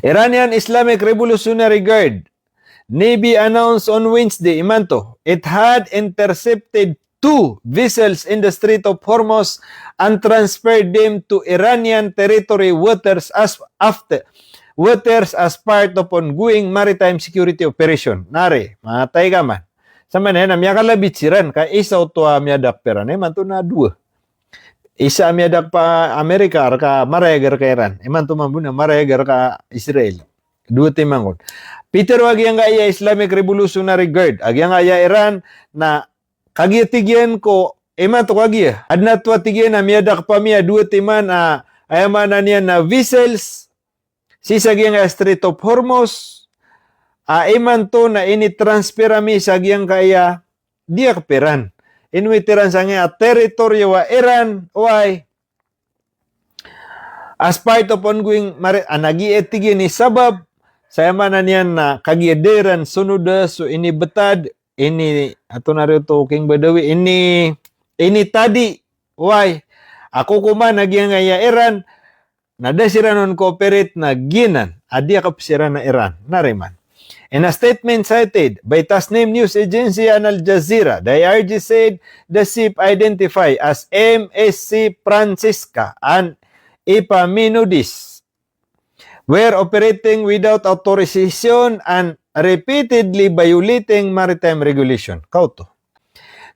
Iranian Islamic Revolutionary Guard Navy announced on Wednesday, imanto, it had intercepted 2 vessels in the Strait of Hormuz and transferred them to Iranian territory waters as part of ongoing maritime security operation. Nari, matay ka man. Sa manen, miya kalabit siran, ka isa o tuwa miya dakperan, manto na 2. Isa miya dak pa Amerika, ka maregar ka Iran. Manto mambuna, maregar ka Israel. 2 timangon. Peter agyang iya Islamic Revolutionary Guard, agyang iya Iran na kagiyatigyan ko, to kagya. Adna tuwa tigyan na miyadak pa miya 2 timan ayamana niya na vessels, sisagyang Strait of Hormuz, to na ini-transfer mi sagyang kaya diyak peran. Inwitiran sa nga teritoryo wa Iran, as part of ongoing nagiyatigyan ni sabab, saya mana niyan na kagiyaderan sunod so ini betad ini ato na rin to king Badawi ini tadi ako kuman nagyang ngaya Iran nada sira non cooperate na ginan adia kapsira na Iran nariman. In a statement cited by Tasnim News Agency and Al Jazeera, the IRG said the ship identified as MSC Francisca and Epaminondas were operating without authorization and repeatedly violating maritime regulation. Kauto.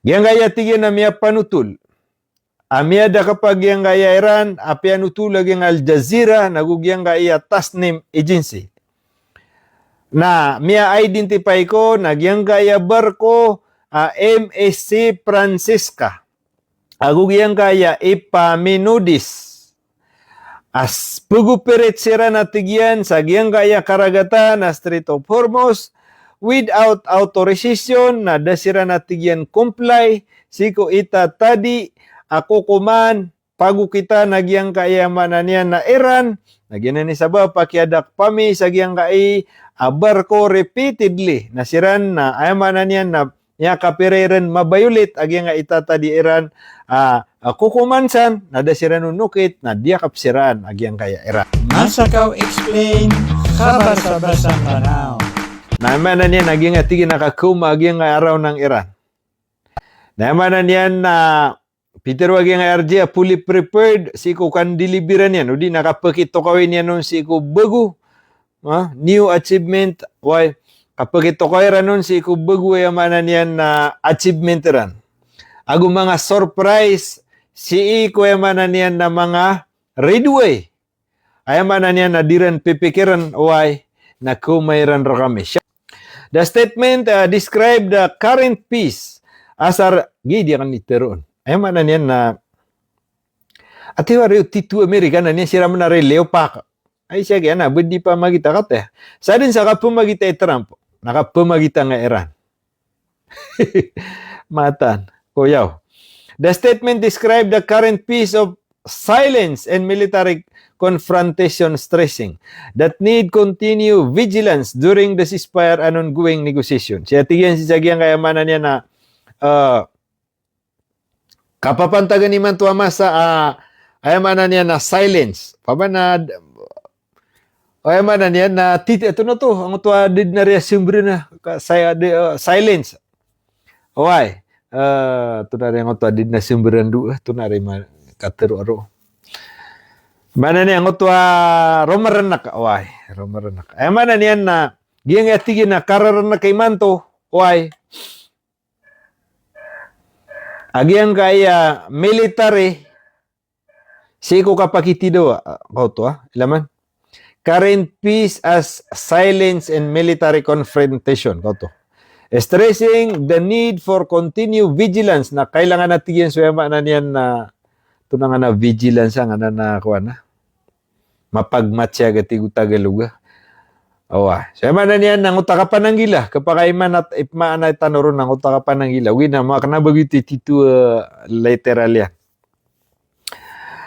Yang gaya tigyan na miya panutul. Amia da kapag yang gaya Iran, apia nutulag yung Al Jazeera, nagugyang gaya Tasnim Agency. Na miya identify ko, nagyang gaya barko, MSC Francisca. Agugyang gaya Epaminondas. As pugupirit sira na tigyan sa giyang gaya karagatan na Strait of Hormuz without authorization na dasira na tigyan comply siko ita tadi ako kuman pagu kita nagyang kaya mananian na Iran nagyan ni sabab pakiadak pami sa giyang kai barko repeatedly na siran na ay mananian na niya kapiriran mabayulit agyang nga ita tadi Iran kukumansan, nada sira nunukit, na dia kapsiraan, agyang kaya Iran. Masakaw explain, kabar sa basang tanaw. Naman na niya, naging atigin nakakuma, agyang araw ng Iran. Naman na niya na, Peter wagyang RJ, fully prepared, siko kan deliveran yan, udi nakapakito kawin yan nun, siko bagu, new achievement, kapakito kawin nun, siko bagu, yaman na niya na achievement ran. Ago mga surprise, si kuya mananian na mga redway. Ay mananian na diran pipikiran na kumayran ra kami. The statement described the current peace as gidi kan iteron. Ay mananian na atiwari titu Amerika na niya sira na releo pa. Ay siya kaya na budi pa magita kate. Sa din sa kapumagita Trump, nakapumagita nga Iran. Matan, kuyaw. The statement described the current peace of silence and military confrontation, stressing that need continue vigilance during the ceasefire and ongoing negotiation. Siya tigyan si Sagyang kayamanan niya na kapapantagan ni man tuwa sa ayamanan niya na silence. Pabanad ayamanan niya na ito na to ang tuwa did na reasumbre na silence. Why? Tunari ang otwa din na simburan doon. Tunari katero-aro. Mana ni ang otwa romaranak. Romaranak. Ay mana niyan na giyang atigin na kararanak kay manto. Agyang kaya military siko kapakitido. Kauto ilaman. Current peace as silence and military confrontation. Kauto. Stressing the need for continued vigilance na kailangan natin yan suwema na niyan na tunangan na vigilance ang na kuha na mapagmatya gatigo Tagaluga. Suwema na niyan nang utakapan ng gila kapag iman at ipmaan na tanoron nang utakapan ng gila wina makanabagiti titu literal yan.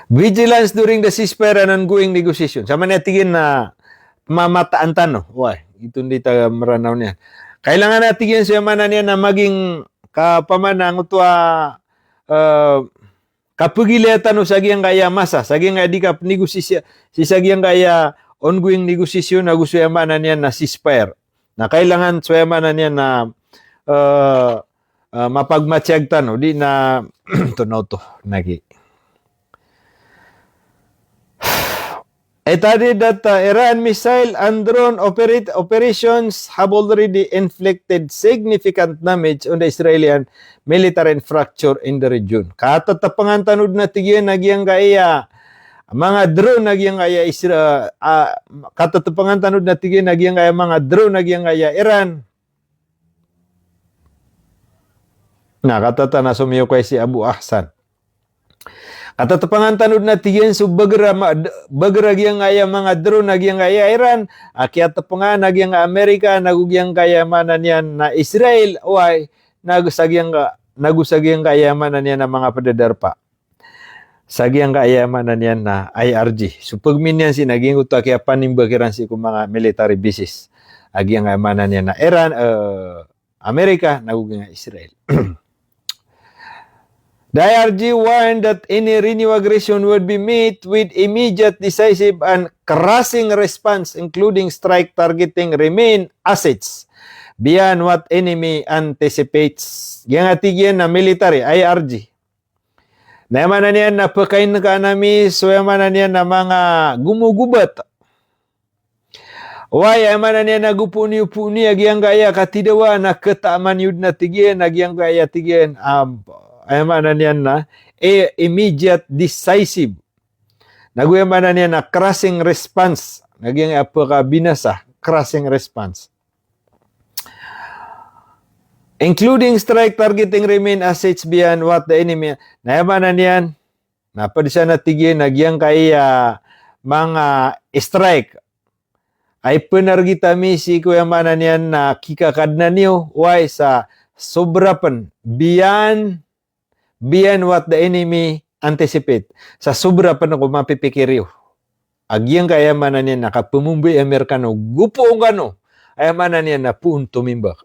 Vigilance during the ceasefire and ongoing negotiation. Sama natin na mamataan tano. Ito hindi taga maranaw niyan. Kailangan natin yan siya man niya na maging kapamanang ito kapugilatan o sagyang kaya masa, sagyang kaya di ka negosisya, si sagyang kaya ongoing negosasyon na gusto yaman na niya na ceasefire. Na kailangan suyaman na niya na mapagmatsyagtan, no? Di na, tunaw to, nagi. It added that Iran missile and drone operations have already inflicted significant damage on the Israeli military infrastructure in the region. Katatapangan tanod na tigyan nagyang kaya mga drone nagyang kaya katatapangan tanod na tigyan nagyang kaya mga drone nagyang kaya Iran. Nakatata na sumiyo kay si Abu Ahsan. Katatapangan tanod na tigyan so bagara gyang kaya mga drone nagyang kaya Iran, akyatapangan nagyang Amerika nagugyang kaya manan yan na Israel, why nagusagyang kaya manan yan na mga padadarpa. Sagyang kaya manan yan na IRG. So pagminyan si naging uto kaya panimbagiran si kung mga military bases. Agyang kaya manan yan na Iran, Amerika nagugyang Israel. The IRG warned that any renewed aggression would be met with immediate, decisive, and crushing response, including strike targeting remain assets beyond what enemy anticipates. Yang atigyan na military, IRG. Nayaman na niyan na pagkain ka nami, so yaman na niyan na mga gumugubat. Why yaman na niyan na gupuni-upuni, agyang gaya katidawa na kataman yun na tigyan, agyang gaya tigyan, ayaman na niyan na immediate, decisive. Naguyaman na niyan na crushing response. Naging binasa, crushing response. Including strike targeting remain assets beyond what the enemy. Nayaman na niyan, napadisa na tigyan, nagyang kaya mga strike. Ay penargitami si kuyaman na niyan na kikakad na niyo, why sa sobrapan, beyond what the enemy anticipate. Sa sobra pa na kung mapipikiriyo. Agyang kaya manan niya nakapumumbi Amerikano, gupong gano, ay manan niya na puun tumimbak.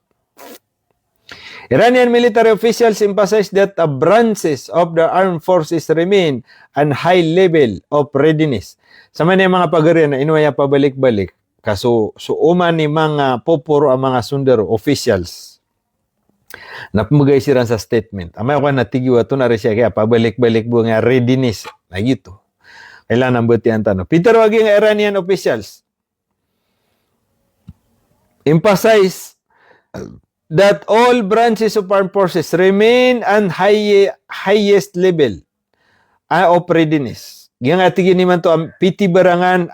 Iranian military officials emphasized that the branches of the armed forces remain an high level of readiness. Sa man mga pagarian na inuwaya pabalik-balik, kaso uman ni mga poporo ang mga sundero, officials, napumagay siya sa statement. Amay ko na tigiwa ito na rin siya kaya pabalik-balik po nga readiness na gito. Kailangan ang butihan tanong. Peter wagi nga Iranian officials emphasize that all branches of armed forces remain an highest level of readiness. Yang atigin naman to ang piti barangan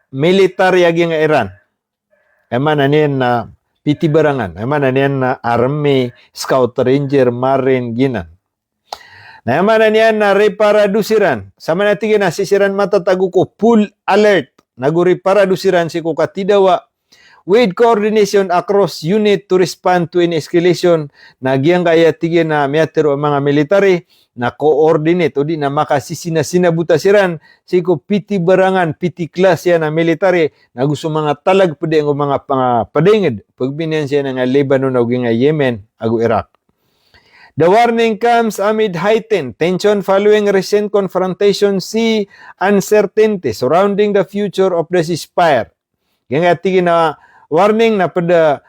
military agi nga Iran. Eman anin na piti barangan. Eman anin na army, scout, ranger, marine, ginan. Na eman anin na reparadusiran. Sama natigin na sisiran matatago ko full alert. Nagureparadusiran si kukatidawa with coordination across unit to respond to any escalation. Nagyang kaya tigin na miyatero ang mga military na coordinate o di na makasinabuta-siran si ko piti barangan, piti class yan na military na gusto mga talag pwede ang mga padingid pagbinyan siya nga Lebanon o nga Yemen ago Iraq. The warning comes amid heightened tension following recent confrontation see uncertainty surrounding the future of the ceasefire. Kaya tigin na warning na pada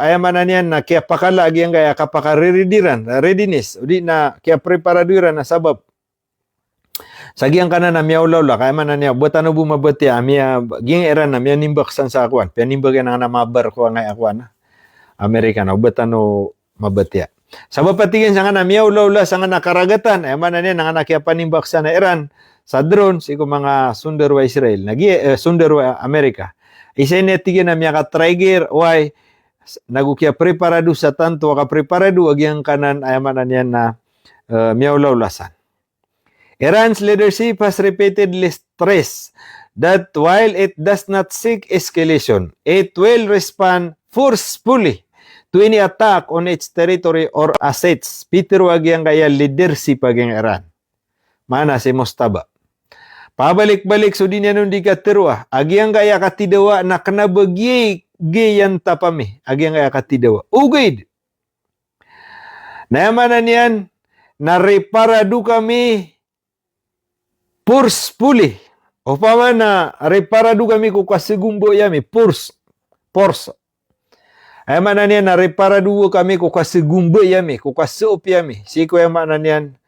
ayamanan yan na kaya pakala agyan kaya kapaka-readiness readiness o di na kaya preparaduran na sabab sagyang kana na miyawlaw la kaya man niya butan no bumabati amia ging era na miya nimbaksan sa akwan panimbag na mabar ko nga akwan Amerikano butan no mabati sabab patingin sa nga miyawlaw la sa nga nakaragatan ayaman niya nga kaya panimbaksan na Iran sa drone si ko mga sunderwa Israel nagi sunderwa Amerika isenetigen na miya ka trigger why nagukya preparado sa tanto ka preparado agyang kanan ayamanan yan na miyawlawlasan. Iran's leadership has repeatedly stressed that while it does not seek escalation, it will respond forcefully to any attack on its territory or assets. Peter agyang kaya leadership agyang Iran. Mana si Mostaba. Pabalik-balik so din yan di katirwa. Agyang kaya katidawa na kanabagi gayan tapami. Agyang kaya katidawa. Ugid. Nayamanan yan, na reparado kami forcefully Upama na reparado kami ko kasegumbo yami Porsche. Ay mana niyan na reparado kami ko kasegumbo yami ko kasup yami. Siko ay mana niyan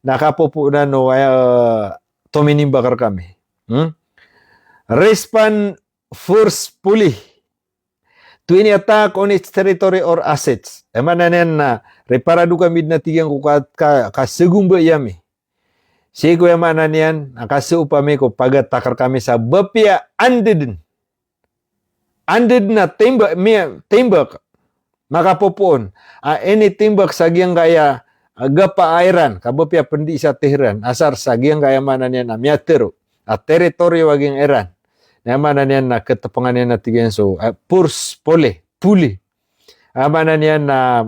nakapopo na no tuminimbakar kami. Respond forcefully to any attack on its territory or assets. Ay mana niyan na reparado kami na tigyan ko kasegumbo yami. Siko yung mana niyan, nakasup kami ko pagatakar kami sa bapya anded na timbak makapopoon. Any timbak sa giyang kaya agapa Iran, kabapya pendi sa Tehran, asar sa giyang kaya mana niyan na miyatero, teritoryo waging Iran. Na mana niyan na ketapangan niyan na tigyan so, puli. Mana niyan na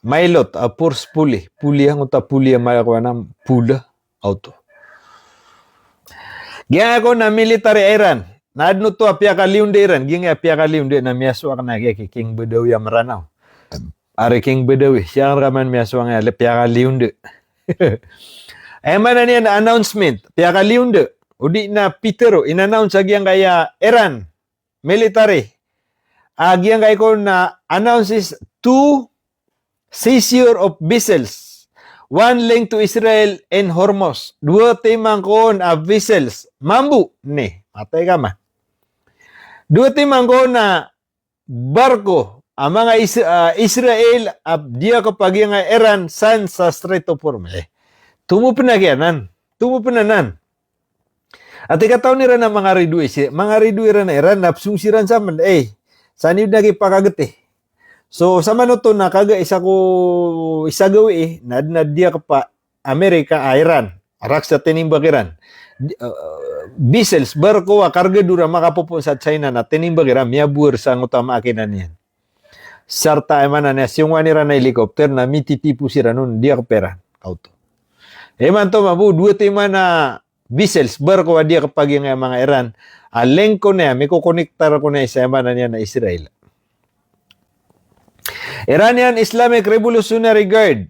Mailot, purs puli ang uta puli ang malakuha ng pula auto. Gyan ako na military Iran. Naadno to apya kaliunde Iran. Gyan apya kaliunde na miyaswa ka na King Bedawi Maranaw. Ari King Bedawi. Siya ang raman miyaswa nga apya kaliunde. Ay man na niya na announcement. Apya kaliunde. Udi na Pitero. In-announce agyan kaya Iran. Military. Agyan kaya ko na announces two seizure of vessels. One link to Israel and Hormuz. Dua timang kon vessels. Mambu. Ni. Matay ka man. Dua timang kon na barko. Ang mga Israel dia kapag yung Iran san sa Strait of Hormuz. Tumupinagyanan. At ikataw nila na mga ridui. Mga ridui rin na Iran. Napsung siran sa man. Sanib na kipakagat So, sa manoto na kaga isa gawi na dia ka pa Amerika, Iran, arak sa tinimbak Iran. Vessels, barko, karga dura makapupo sa China na tinimbak Iran, miyabur sa utama akinan yan. Sarta ay mana na siyong wanira na helikopter na mititipu sira nun, dia ka pera, auto. Eman to mabu, dua tima na vessels, barko, dia kapag yung mga Iran, aleng ko na, may kukonektar ko na isa mana niya na Israel. Iranian Islamic Revolutionary Guard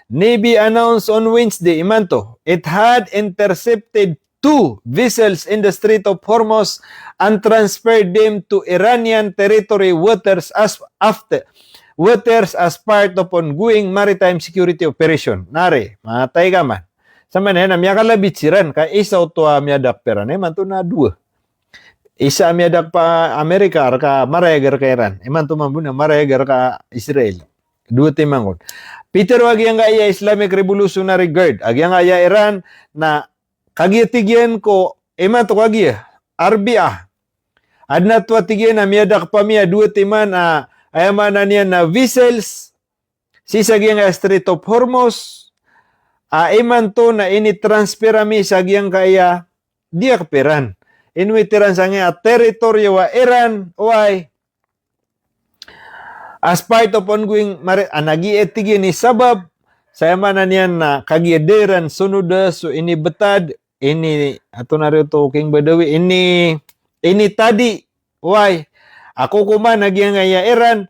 Navy announced on Wednesday, imanto, it had intercepted two vessels in the Strait of Hormuz and transferred them to Iranian territory waters as part of ongoing maritime security operation. Nari, matay ka man. Sa manan, miyakalabit siran, ka isa o to miyadak pera, manto na dua. Isa miyadak pa Amerika ka marayagar ka Iran. Iman tumambun na marayagar ka Israel. Dua timangon. Peter wag yang kaya Islamic Revolutionary Guard. Ag yang kaya Iran na kagiyatigyan ko iman to kagiya. RBA. Adna to tigyan na miyadak pa miya dua timan ayamanan niya na vessels. Sisag yang Strait of Hormuz. Iman to na ini-transferami sa yang kaya dia kapiran. Inwitiran sa nga teritoryo wa Iran why as part of ongoing nagietigi ni sabab sa mana niyan na kagiederan sunuda so ini betad ini ato na rin to King Bedawi ini tadi why ako kuman nagyang nga Iran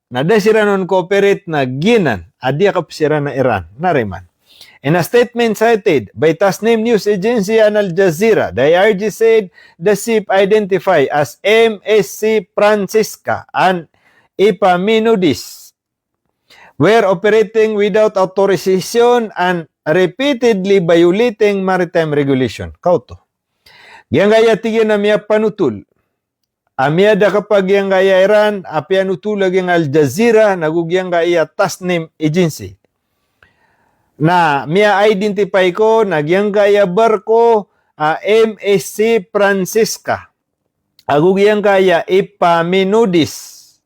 nada sira non cooperate na ginan adia kapsira na Iran nariman. In a statement cited by Tasnim News Agency and Al Jazeera, the IRG said the ship identified as MSC Francisca and Epaminondas were operating without authorization and repeatedly violating maritime regulation. Kauto. Yang gaya tigyan na miya panutul. Amia da kapag yang gaya Iran, apian utulag yung Al Jazeera, nagugyang gaya Tasnim Agency. Na miya identify ko nagyang kaya barko MSC Francisca agugyang kaya Epaminondas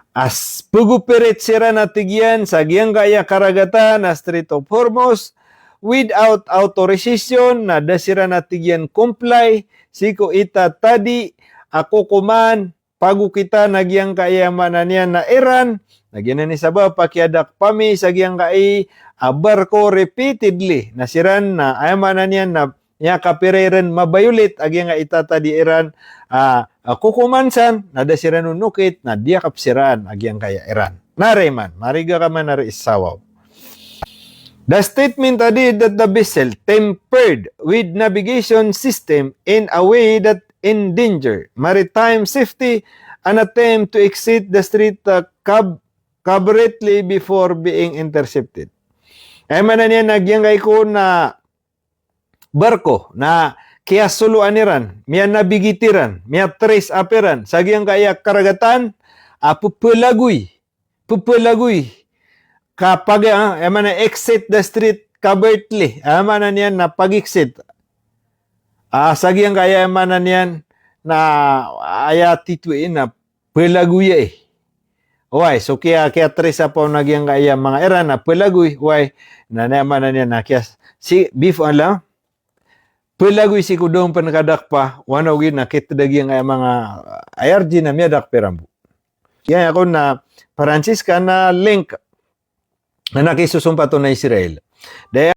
as pugupirit sira na tigyan sa gyang kaya karagatan na Strait of Hormuz without authorization na dasira na tigyan comply siko ita tadi ako kuman pagu kita nagyang kaya mananian na Iran nagyan ni sabab pakiadak pami sa gyang kai barko repeatedly nasiran na ayamanan yan na niya kapiriran mabayulit agi nga itata di Iran kukumansan na dasiran nunukit na dia kapsiran agi ang kaya Iran. Nariman, mariga ka man nari isawaw. The statement tadi that the vessel tempered with navigation system in a way that endanger maritime safety and attempt to exit the strait covertly before being intercepted. Ay man na niya nagyangay ko na barko na kaya suluan niran, miya nabigitiran, miya trace aperan, sagyang kaya karagatan, pupulaguy, kapag man na exit the street covertly, man na niyan na pag-exit, sagyang kaya man na niyan na aya tituin na pulaguy Why? So kaya trace po nagyang kaya mga era na pulaguy, why? Na naman na niyan na kaya si beef alam, pulagoy si kudong panakadakpa, wanaw gid nakita dagi nga mga IRG na miyadak perambu. Kaya ako na Francis ka na link na nakisusumpa to na Israel. Dahil